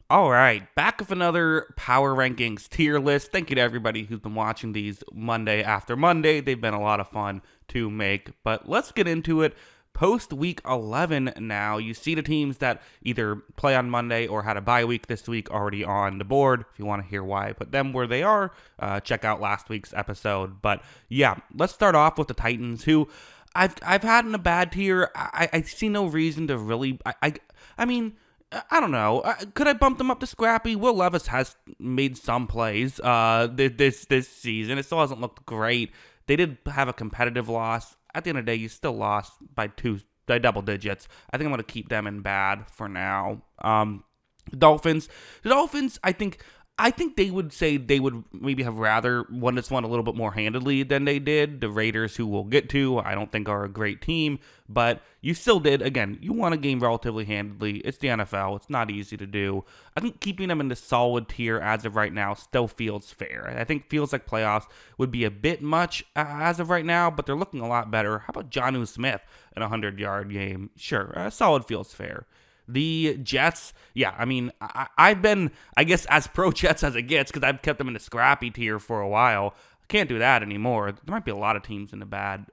All right, back with another Power Rankings tier list. Thank you to everybody who's been watching these Monday after Monday. They've been a lot of fun to make, but let's get into it. Post week 11 now, you see the teams that either play on Monday or had a bye week this week already on the board. If you want to hear why I put them where they are, check out last week's episode. But yeah, let's start off with the Titans, who I've had in a bad tier. I see no reason to really. I mean, I don't know. Could I bump them up to scrappy? Will Levis has made some plays this season. It still hasn't looked great. They did have a competitive loss. At the end of the day, you still lost by double digits. I think I'm going to keep them in bad for now. The Dolphins. I think they would say they would maybe have rather won this one a little bit more handedly than they did. The Raiders, who we'll get to, I don't think are a great team, but you still did. Again, you won a game relatively handedly. It's the NFL. It's not easy to do. I think keeping them in the solid tier as of right now still feels fair. I think feels like playoffs would be a bit much as of right now, but they're looking a lot better. How about Jonnu Smith in a 100-yard game? Sure, solid feels fair. The Jets, yeah, I mean, I've been, I guess, as pro-Jets as it gets because I've kept them in the scrappy tier for a while. I can't do that anymore. There might be a lot of teams in the bad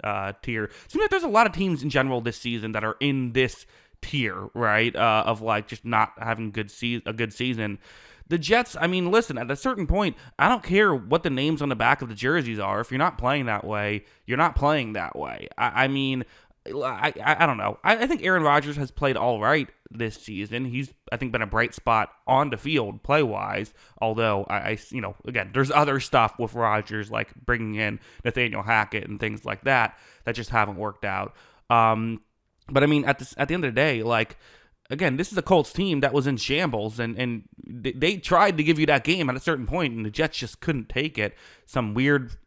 tier. Seems like there's a lot of teams in general this season that are in this tier, right, of like just not having a good season. The Jets, I mean, listen, at a certain point, I don't care what the names on the back of the jerseys are. If you're not playing that way, you're not playing that way. I mean, I don't know. I think Aaron Rodgers has played all right this season. He's, I think, been a bright spot on the field play-wise, although, again, there's other stuff with Rodgers, like bringing in Nathaniel Hackett and things like that just haven't worked out. But, I mean, at the end of the day, like, again, this is a Colts team that was in shambles, and they tried to give you that game at a certain point, and the Jets just couldn't take it. Some weird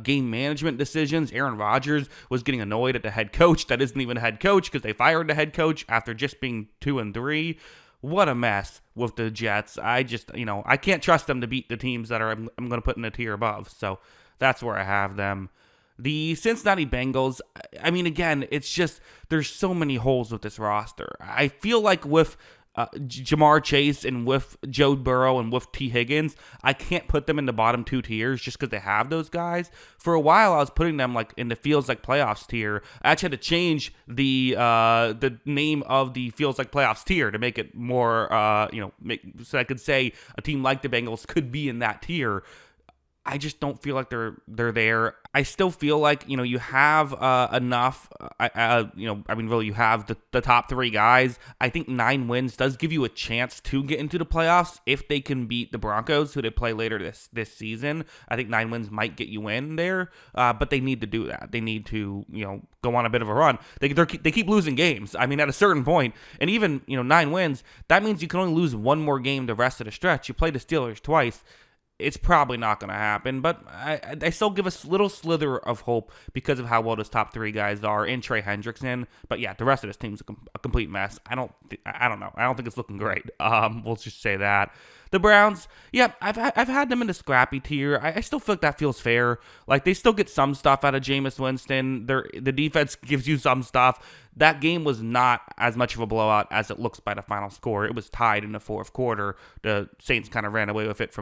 game management decisions. Aaron Rodgers was getting annoyed at the head coach that isn't even a head coach because they fired the head coach after just being 2-3. What a mess with the Jets. I just, I can't trust them to beat the teams that I'm going to put in a tier above. So that's where I have them. The Cincinnati Bengals, I mean, again, it's just, there's so many holes with this roster. I feel like with Jamar Chase and with Joe Burrow and with T. Higgins, I can't put them in the bottom two tiers just because they have those guys. For a while, I was putting them like in the feels like playoffs tier. I actually had to change the name of the feels like playoffs tier to make it more, so I could say a team like the Bengals could be in that tier. I just don't feel like they're there. I still feel like, you have enough. Really, you have the top three guys. I think 9 wins does give you a chance to get into the playoffs if they can beat the Broncos, who they play later this season. I think 9 wins might get you in there, but they need to do that. They need to, go on a bit of a run. They keep losing games. I mean, at a certain point, and even 9 wins, that means you can only lose one more game the rest of the stretch. You play the Steelers twice. It's probably not going to happen, but I still give a little slither of hope because of how well those top three guys are in Trey Hendrickson. But yeah, the rest of this team's a complete mess. I don't know. I don't think it's looking great. We'll just say that. The Browns, yeah, I've had them in the scrappy tier. I still feel like that feels fair. Like, they still get some stuff out of Jameis Winston. The defense gives you some stuff. That game was not as much of a blowout as it looks by the final score. It was tied in the fourth quarter. The Saints kind of ran away with it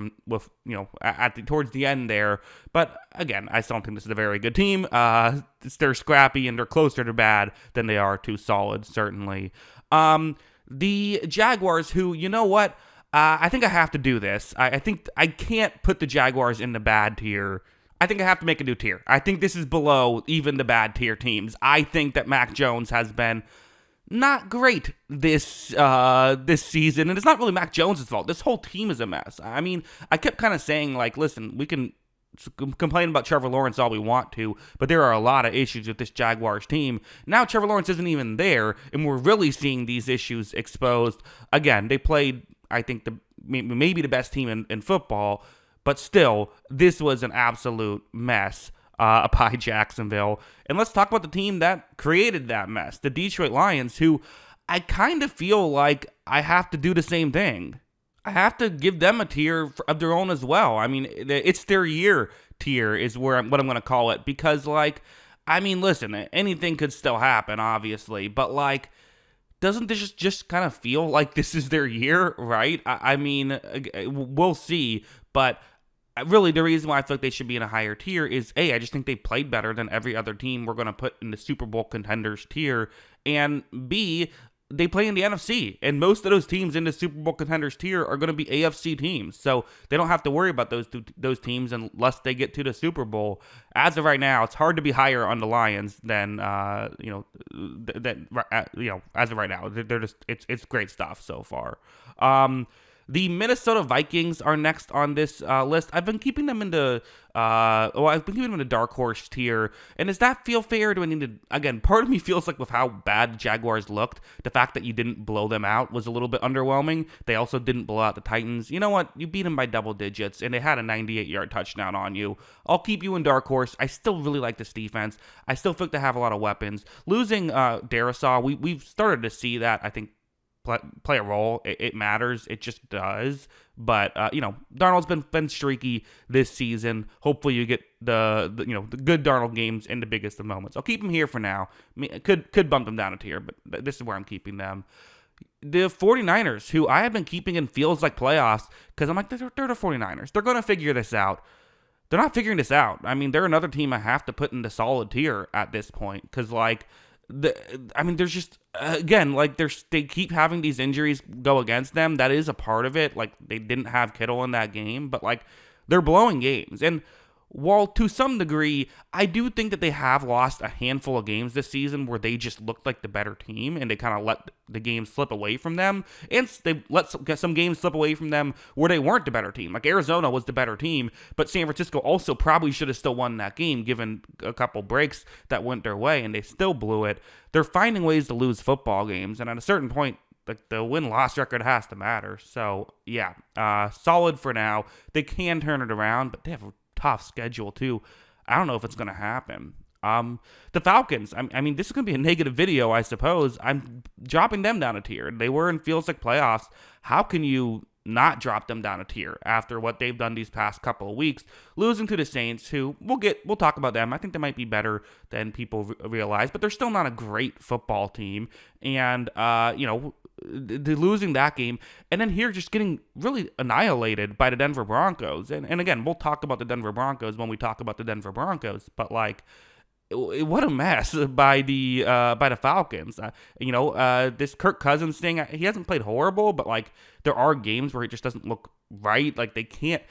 towards the end there. But again, I still don't think this is a very good team. They're scrappy and they're closer to bad than they are to solid, certainly. The Jaguars, who, you know what? I think I have to do this. I think I can't put the Jaguars in the bad tier. I think I have to make a new tier. I think this is below even the bad tier teams. I think that Mac Jones has been not great this season, and it's not really Mac Jones' fault. This whole team is a mess. I mean, I kept kind of saying, like, listen, we can complain about Trevor Lawrence all we want to, but there are a lot of issues with this Jaguars team. Now Trevor Lawrence isn't even there, and we're really seeing these issues exposed. Again, they played, I think, maybe the best team in football, but still, this was an absolute mess by Jacksonville. And let's talk about the team that created that mess, the Detroit Lions, who I kind of feel like I have to do the same thing. I have to give them a tier of their own as well. I mean, it's their year tier is what I'm going to call it, because, like, I mean, listen, anything could still happen, obviously, but, like, doesn't this just kind of feel like this is their year, right? I mean, we'll see, but really the reason why I feel like they should be in a higher tier is A, I just think they played better than every other team we're going to put in the Super Bowl contenders tier, and B, they play in the NFC, and most of those teams in the Super Bowl contenders tier are going to be AFC teams, so they don't have to worry about those teams unless they get to the Super Bowl. As of right now, it's hard to be higher on the Lions than as of right now. They're just it's great stuff so far. The Minnesota Vikings are next on this list. I've been keeping them in the dark horse tier. And does that feel fair? Do I need to, again, part of me feels like with how bad the Jaguars looked, the fact that you didn't blow them out was a little bit underwhelming. They also didn't blow out the Titans. You know what? You beat them by double digits, and they had a 98-yard touchdown on you. I'll keep you in dark horse. I still really like this defense. I still think they have a lot of weapons. Losing Darisaw, we've started to see that, I think, play a role. It matters. It just does. But Darnold's been streaky this season. Hopefully you get the good Darnold games in the biggest of moments. I'll keep him here for now. I mean, could bump them down a tier, but this is where I'm keeping them. The 49ers, who I have been keeping in feels like playoffs, because I'm like, they're the 49ers. They're going to figure this out. They're not figuring this out. I mean, they're another team I have to put in the solid tier at this point, because there's just again, they keep having these injuries go against them. That is a part of it. Like, they didn't have Kittle in that game, but they're blowing games. And while to some degree, I do think that they have lost a handful of games this season where they just looked like the better team and they kind of let the game slip away from them. And they let some games slip away from them where they weren't the better team. Like, Arizona was the better team, but San Francisco also probably should have still won that game given a couple breaks that went their way, and they still blew it. They're finding ways to lose football games, and at a certain point, the win-loss record has to matter. So, yeah, solid for now. They can turn it around, but they have a tough schedule too. I don't know if it's going to happen. The Falcons, I mean, this is going to be a negative video, I suppose. I'm dropping them down a tier. They were in feels like playoffs. How can you not drop them down a tier after what they've done these past couple of weeks? Losing to the Saints, who we'll talk about them. I think they might be better than people realize, but they're still not a great football team. And, losing that game, and then here just getting really annihilated by the Denver Broncos. And again, we'll talk about the Denver Broncos when we talk about the Denver Broncos, but what a mess by the Falcons. This Kirk Cousins thing, he hasn't played horrible, but there are games where it just doesn't look right. They can't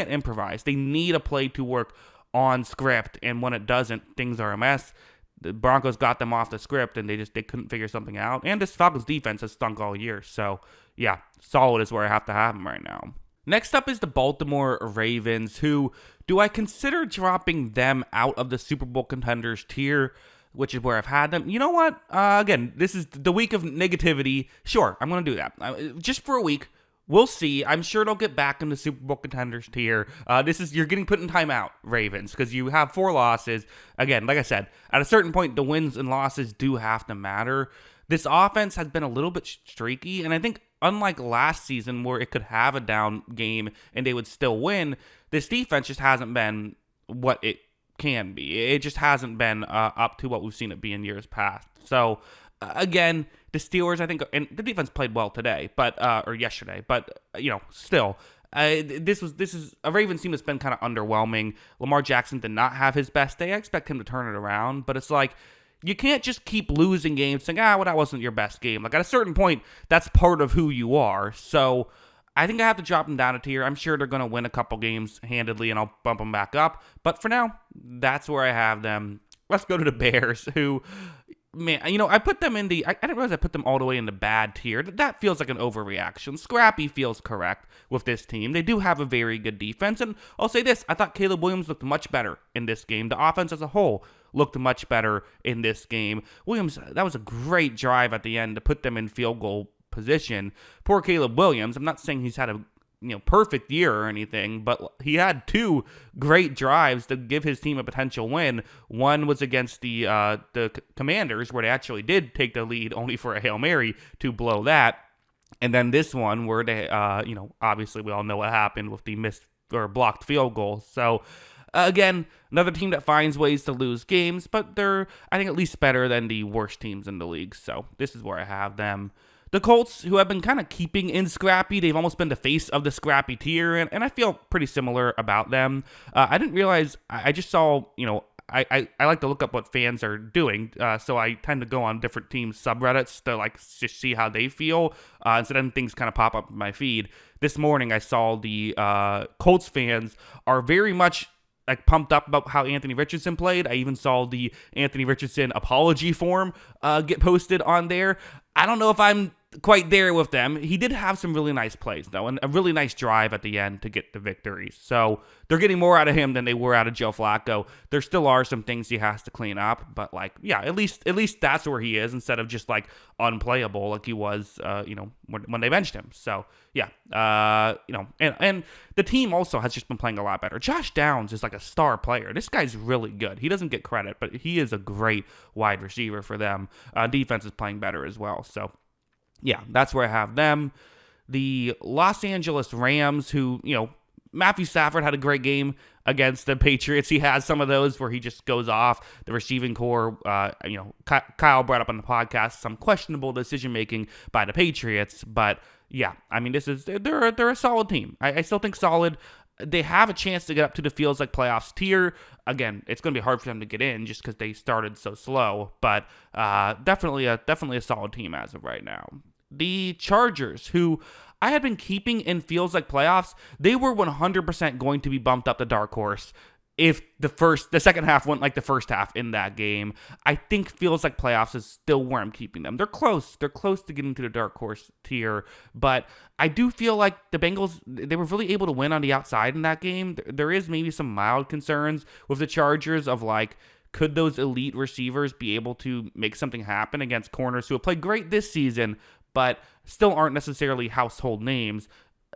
improvise. They need a play to work on script, and when it doesn't, things are a mess. The Broncos got them off the script, and they couldn't figure something out. And this Falcons defense has stunk all year. So, yeah, solid is where I have to have them right now. Next up is the Baltimore Ravens, who do I consider dropping them out of the Super Bowl contenders tier, which is where I've had them. You know what? Again, this is the week of negativity. Sure, I'm going to do that. Just for a week. We'll see. I'm sure they'll get back in the Super Bowl contenders tier. You're getting put in timeout, Ravens, because you have 4 losses. Again, like I said, at a certain point, the wins and losses do have to matter. This offense has been a little bit streaky, and I think unlike last season where it could have a down game and they would still win, this defense just hasn't been what it can be. It just hasn't been up to what we've seen it be in years past. So, again, the Steelers, I think, and the defense played well today, or yesterday, but still, this is a Ravens team that's been kind of underwhelming. Lamar Jackson did not have his best day. I expect him to turn it around, but it's you can't just keep losing games saying, well, that wasn't your best game. At a certain point, that's part of who you are. So I think I have to drop them down a tier. I'm sure they're going to win a couple games handedly, and I'll bump them back up. But for now, that's where I have them. Let's go to the Bears, who, man, I put them in I didn't realize I put them all the way in the bad tier. That feels like an overreaction. Scrappy feels correct with this team. They do have a very good defense, and I'll say this, I thought Caleb Williams looked much better in this game. The offense as a whole looked much better in this game. Williams, that was a great drive at the end to put them in field goal position. Poor Caleb Williams, I'm not saying he's had a perfect year or anything, but he had 2 great drives to give his team a potential win. One was against the Commanders, where they actually did take the lead only for a Hail Mary to blow that. And then this one where they, obviously we all know what happened with the missed or blocked field goal. So, Again, another team that finds ways to lose games, but they're, I think, at least better than the worst teams in the league. So this is where I have them. The Colts, who have been kind of keeping in scrappy, they've almost been the face of the scrappy tier, and I feel pretty similar about them. I didn't realize, I just saw, I like to look up what fans are doing, so I tend to go on different teams' subreddits to like just see how they feel, and so then things kind of pop up in my feed. This morning, I saw the Colts fans are very much like pumped up about how Anthony Richardson played. I even saw the Anthony Richardson apology form get posted on there. I don't know if I'm quite there with them. He did have some really nice plays, though, and a really nice drive at the end to get the victory. So they're getting more out of him than they were out of Joe Flacco. There still are some things he has to clean up, but like, yeah, at least that's where he is instead of just like unplayable like he was, when they benched him. So yeah, and the team also has just been playing a lot better. Josh Downs is like a star player. This guy's really good. He doesn't get credit, but he is a great wide receiver for them. Defense is playing better as well. So yeah, that's where I have them. The Los Angeles Rams, who, Matthew Stafford had a great game against the Patriots. He has some of those where he just goes off. The receiving core, Kyle brought up on the podcast some questionable decision-making by the Patriots. But, yeah, I mean, they're a solid team. I still think solid. They have a chance to get up to the feels like playoffs tier. Again, it's going to be hard for them to get in just because they started so slow. But definitely a solid team as of right now. The Chargers, who I had been keeping in feels like playoffs, they were 100% going to be bumped up the dark horse if the second half went like the first half in that game. I think feels like playoffs is still where I'm keeping them. They're close. They're close to getting to the dark horse tier, but I do feel like the Bengals, they were really able to win on the outside in that game. There is maybe some mild concerns with the Chargers of like, could those elite receivers be able to make something happen against corners who have played great this season, but still aren't necessarily household names?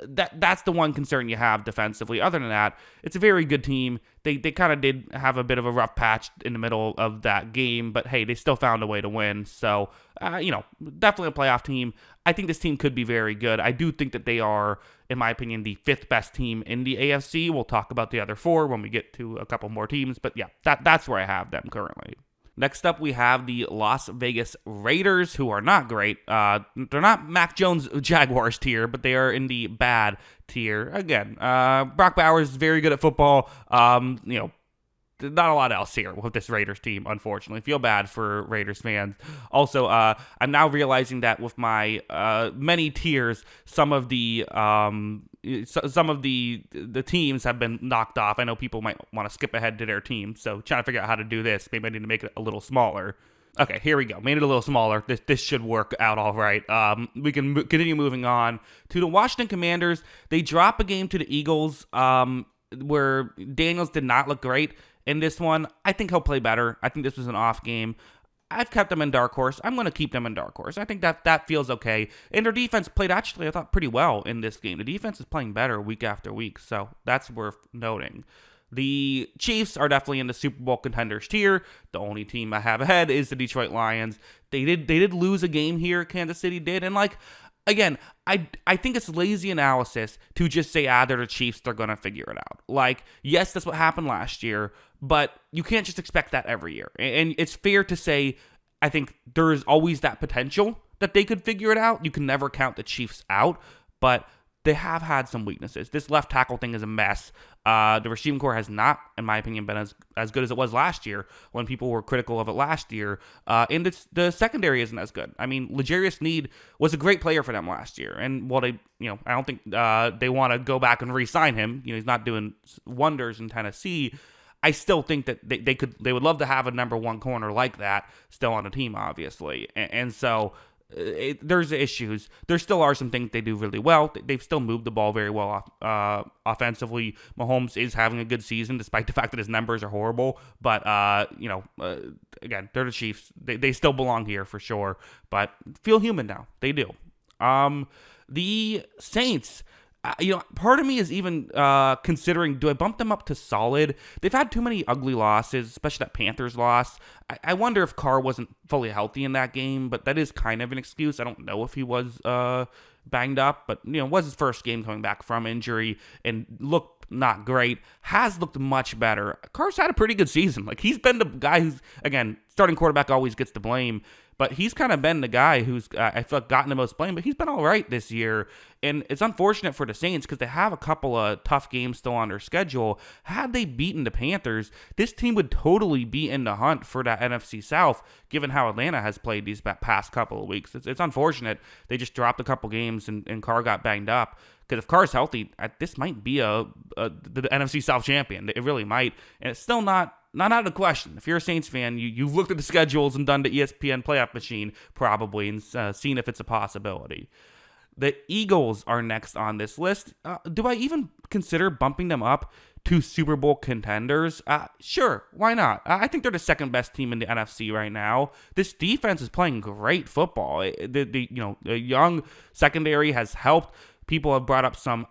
That's the one concern you have defensively. Other than that, it's a very good team. They kind of did have a bit of a rough patch in the middle of that game, but hey, they still found a way to win. So, definitely a playoff team. I think this team could be very good. I do think that they are, in my opinion, the fifth best team in the AFC. We'll talk about the other four when we get to a couple more teams, but yeah, that's where I have them currently. Next up, we have the Las Vegas Raiders, who are not great. They're not Mac Jones Jaguars tier, but they are in the bad tier. Again, Brock Bowers is very good at football. Not a lot else here with this Raiders team, unfortunately. Feel bad for Raiders fans. Also, I'm now realizing that with my many tiers, some of the teams have been knocked off. I know people might want to skip ahead to their team, so trying to figure out how to do this. Maybe I need to make it a little smaller. Okay, here we go. Made it a little smaller. This should work out all right. We can continue moving on to the Washington Commanders. They drop a game to the Eagles where Daniels did not look great. In this one, I think he'll play better. I think this was an off game. I've kept them in dark horse. I'm going to keep them in dark horse. I think that feels okay. And their defense played actually, I thought, pretty well in this game. The defense is playing better week after week, so that's worth noting. The Chiefs are definitely in the Super Bowl contenders tier. The only team I have ahead is the Detroit Lions. They did lose a game here. Kansas City did, and again, I think it's lazy analysis to just say, they're the Chiefs, they're going to figure it out. Yes, that's what happened last year, but you can't just expect that every year. And it's fair to say, I think there is always that potential that they could figure it out. You can never count the Chiefs out, but they have had some weaknesses. This left tackle thing is a mess. The receiving core has not, in my opinion, been as good as it was last year when people were critical of it last year. And the secondary isn't as good. I mean, L'Jarius Sneed was a great player for them last year. And while I don't think they want to go back and re-sign him. He's not doing wonders in Tennessee. I still think that they would love to have a number one corner like that still on the team, obviously. And so there's issues. There still are some things they do really well. They've still moved the ball very well offensively. Mahomes is having a good season despite the fact that his numbers are horrible. But, again, they're the Chiefs. They still belong here for sure. But feel human now. They do. The Saints, part of me is even considering, do I bump them up to solid? They've had too many ugly losses, especially that Panthers loss. I wonder if Carr wasn't fully healthy in that game, but that is kind of an excuse. I don't know if he was banged up, but, it was his first game coming back from injury and looked not great, has looked much better. Carr's had a pretty good season. Like, he's been the guy who's, again, starting quarterback always gets the blame, but he's kind of been the guy who's, I feel like, gotten the most blame, but he's been all right this year. And it's unfortunate for the Saints because they have a couple of tough games still on their schedule. Had they beaten the Panthers, this team would totally be in the hunt for that NFC South, given how Atlanta has played these past couple of weeks. It's unfortunate. They just dropped a couple games and Carr got banged up. Because if Carr's healthy, this might be the NFC South champion. It really might. And it's still not out of the question. If you're a Saints fan, you've looked at the schedules and done the ESPN playoff machine probably and seen if it's a possibility. The Eagles are next on this list. Do I even consider bumping them up to Super Bowl contenders? Sure, why not? I think they're the second best team in the NFC right now. This defense is playing great football. The young secondary has helped. People have brought up some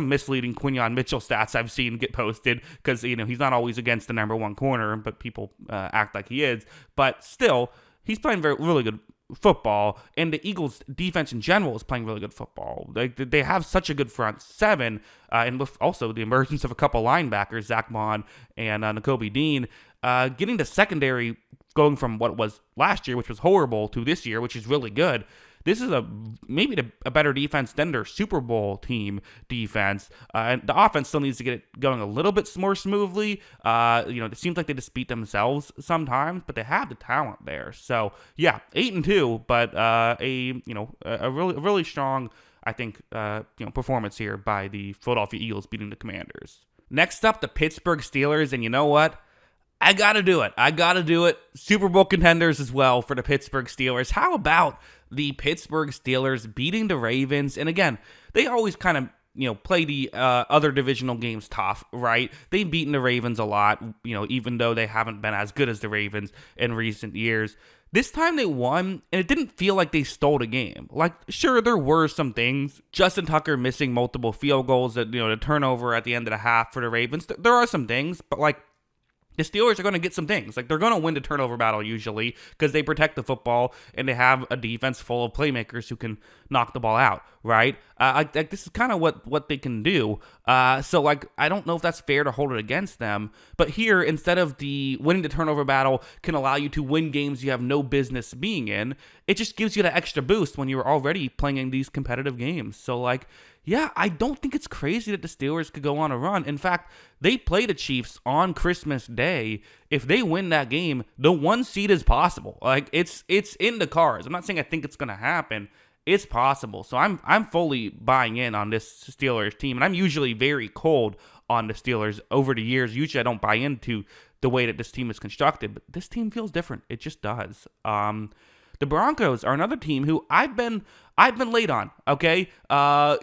misleading Quinyon Mitchell stats I've seen get posted because, he's not always against the number one corner, but people act like he is. But still, he's playing really good football, and the Eagles' defense in general is playing really good football. They have such a good front seven, and with also the emergence of a couple linebackers, Zach Bond and Nakobe Dean, getting the secondary going from what was last year, which was horrible, to this year, which is really good. This is maybe a better defense than their Super Bowl team defense. And the offense still needs to get it going a little bit more smoothly. It seems like they just beat themselves sometimes, but they have the talent there. So yeah, 8-2, but a really strong, I think, performance here by the Philadelphia Eagles beating the Commanders. Next up, the Pittsburgh Steelers, and you know what? I gotta do it. Super Bowl contenders as well for the Pittsburgh Steelers. How about the Pittsburgh Steelers beating the Ravens? And again, they always kind of, play the other divisional games tough, right? They've beaten the Ravens a lot, even though they haven't been as good as the Ravens in recent years. This time they won, and it didn't feel like they stole the game. Like, sure, there were some things. Justin Tucker missing multiple field goals, the turnover at the end of the half for the Ravens. There are some things, but like, the Steelers are going to get some things. Like, they're going to win the turnover battle usually because they protect the football and they have a defense full of playmakers who can knock the ball out, right? This is kind of what they can do. So I don't know if that's fair to hold it against them. But here, instead of the winning the turnover battle can allow you to win games you have no business being in, it just gives you that extra boost when you're already playing in these competitive games. So, yeah, I don't think it's crazy that the Steelers could go on a run. In fact, they play the Chiefs on Christmas Day. If they win that game, the 1 seed is possible. It's in the cards. I'm not saying I think it's going to happen. It's possible. So I'm fully buying in on this Steelers team, and I'm usually very cold on the Steelers over the years. Usually I don't buy into the way that this team is constructed, but this team feels different. It just does. The Broncos are another team who I've been late on. Okay, I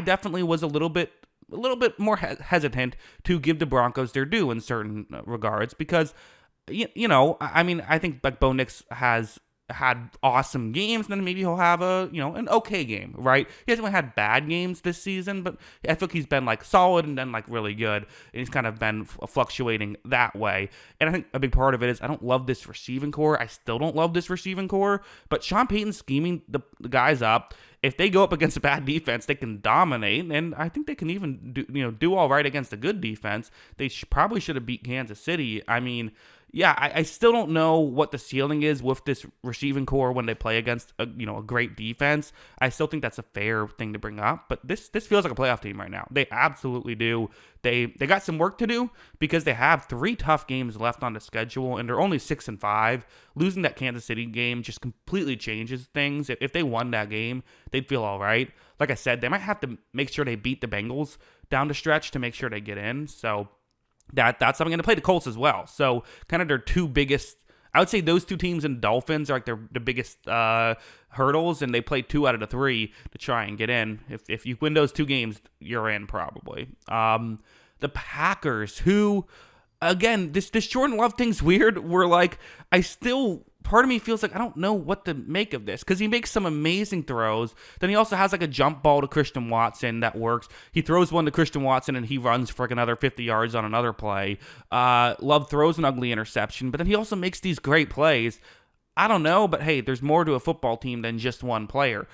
definitely was a little bit more hesitant to give the Broncos their due in certain regards because, I think Bo Nix has had awesome games, and then maybe he'll have an okay game, right? He hasn't really had bad games this season, but I feel like he's been solid and then really good, and he's kind of been fluctuating that way. And I think a big part of it is I don't love this receiving core. I still don't love this receiving core, but Sean Payton's scheming the guys up. If they go up against a bad defense, they can dominate, and I think they can even do all right against a good defense. They probably should have beat Kansas City. I mean, yeah, I still don't know what the ceiling is with this receiving core when they play against a great defense. I still think that's a fair thing to bring up, but this feels like a playoff team right now. They absolutely do. They got some work to do because they have 3 tough games left on the schedule, and they're only 6-5. Losing that Kansas City game just completely changes things. If they won that game, they'd feel all right. Like I said, they might have to make sure they beat the Bengals down the stretch to make sure they get in. So that's something. Going to play the Colts as well. So kind of their 2 biggest. I would say those 2 teams and Dolphins are the biggest hurdles, and they play 2 out of the 3 to try and get in. If you win those 2 games, you're in probably. The Packers, who, again, this Jordan Love thing's weird. Part of me feels like I don't know what to make of this because he makes some amazing throws. Then he also has a jump ball to Christian Watson that works. He throws one to Christian Watson and he runs for another 50 yards on another play. Love throws an ugly interception, but then he also makes these great plays. I don't know, but hey, there's more to a football team than just one player.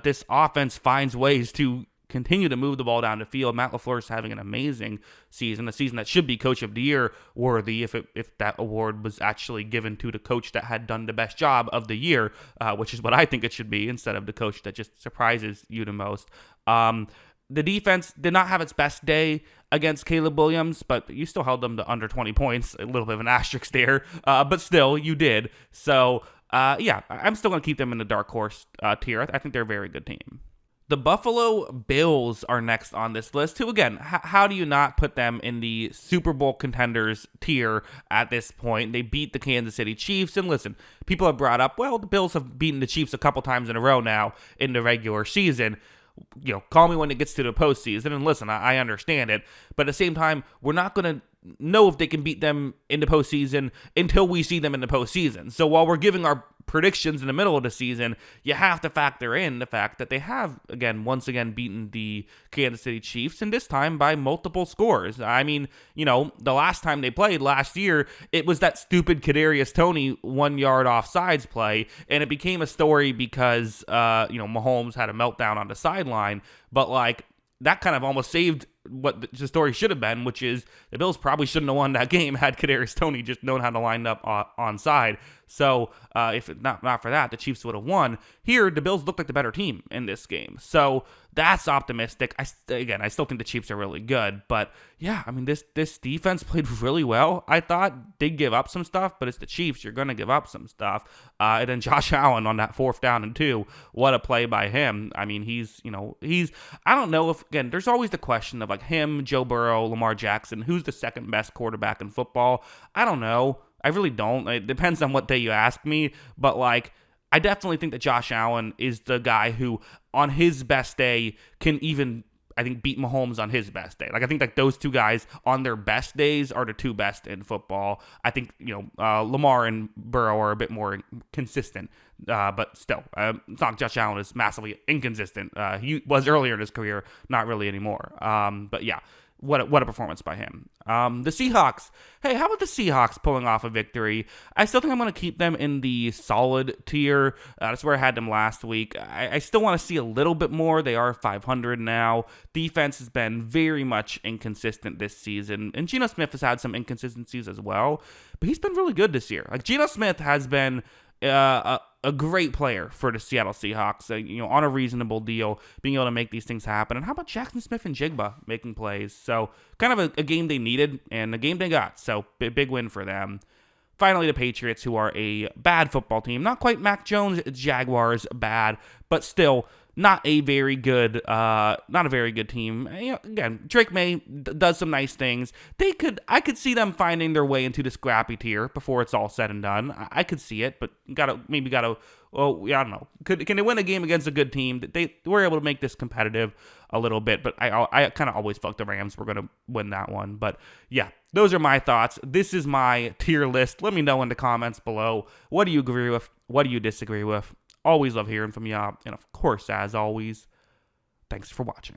This offense finds ways to continue to move the ball down the field. Matt LaFleur's having an amazing season, a season that should be Coach of the Year worthy if that award was actually given to the coach that had done the best job of the year, which is what I think it should be, instead of the coach that just surprises you the most. The defense did not have its best day against Caleb Williams, but you still held them to under 20 points. A little bit of an asterisk there, but still, you did. So, yeah, I'm still going to keep them in the dark horse tier. I think they're a very good team. The Buffalo Bills are next on this list, who, again, how do you not put them in the Super Bowl contenders tier at this point? They beat the Kansas City Chiefs, and listen, people have brought up, well, the Bills have beaten the Chiefs a couple times in a row now in the regular season. Call me when it gets to the postseason, and listen, I understand it, but at the same time, we're not going to know if they can beat them in the postseason until we see them in the postseason. So while we're giving our predictions in the middle of the season, you have to factor in the fact that they have, once again, beaten the Kansas City Chiefs, and this time by multiple scores. I mean, the last time they played last year, it was that stupid Kadarius Toney 1 yard offsides play, and it became a story because, Mahomes had a meltdown on the sideline, but that kind of almost saved what the story should have been, which is the Bills probably shouldn't have won that game had Kadarius Toney just known how to line up on side. So if not for that, the Chiefs would have won. Here, the Bills looked like the better team in this game. So that's optimistic. I still think the Chiefs are really good. But yeah, I mean, this defense played really well. I thought they'd give up some stuff, but it's the Chiefs. You're going to give up some stuff. And then Josh Allen on that 4th down and 2. What a play by him. I mean, he's I don't know if, again, there's always the question of him, Joe Burrow, Lamar Jackson, who's the second best quarterback in football? I don't know. I really don't. It depends on what day you ask me, but I definitely think that Josh Allen is the guy who, on his best day, can even, I think, beat Mahomes on his best day. I think those two guys on their best days are the two best in football. I think, Lamar and Burrow are a bit more consistent, but still, it's not Josh Allen is massively inconsistent. He was earlier in his career, not really anymore. But yeah. What a performance by him. The Seahawks. Hey, how about the Seahawks pulling off a victory? I still think I'm going to keep them in the solid tier. That's where I had them last week. I still want to see a little bit more. They are 500 now. Defense has been very much inconsistent this season. And Geno Smith has had some inconsistencies as well. But he's been really good this year. Geno Smith has been a great player for the Seattle Seahawks, on a reasonable deal, being able to make these things happen. And how about Jackson Smith and Jigba making plays? So kind of a game they needed and a game they got. So big win for them. Finally, the Patriots, who are a bad football team. Not quite Mac Jones, Jaguars bad, but still not a very good team. Again, Drake May does some nice things. I could see them finding their way into the scrappy tier before it's all said and done. I could see it, but I don't know. Can they win a game against a good team? They were able to make this competitive a little bit, but I kind of always felt the Rams were going to win that one. But yeah, those are my thoughts. This is my tier list. Let me know in the comments below. What do you agree with? What do you disagree with? Always love hearing from y'all. And of course, as always, thanks for watching.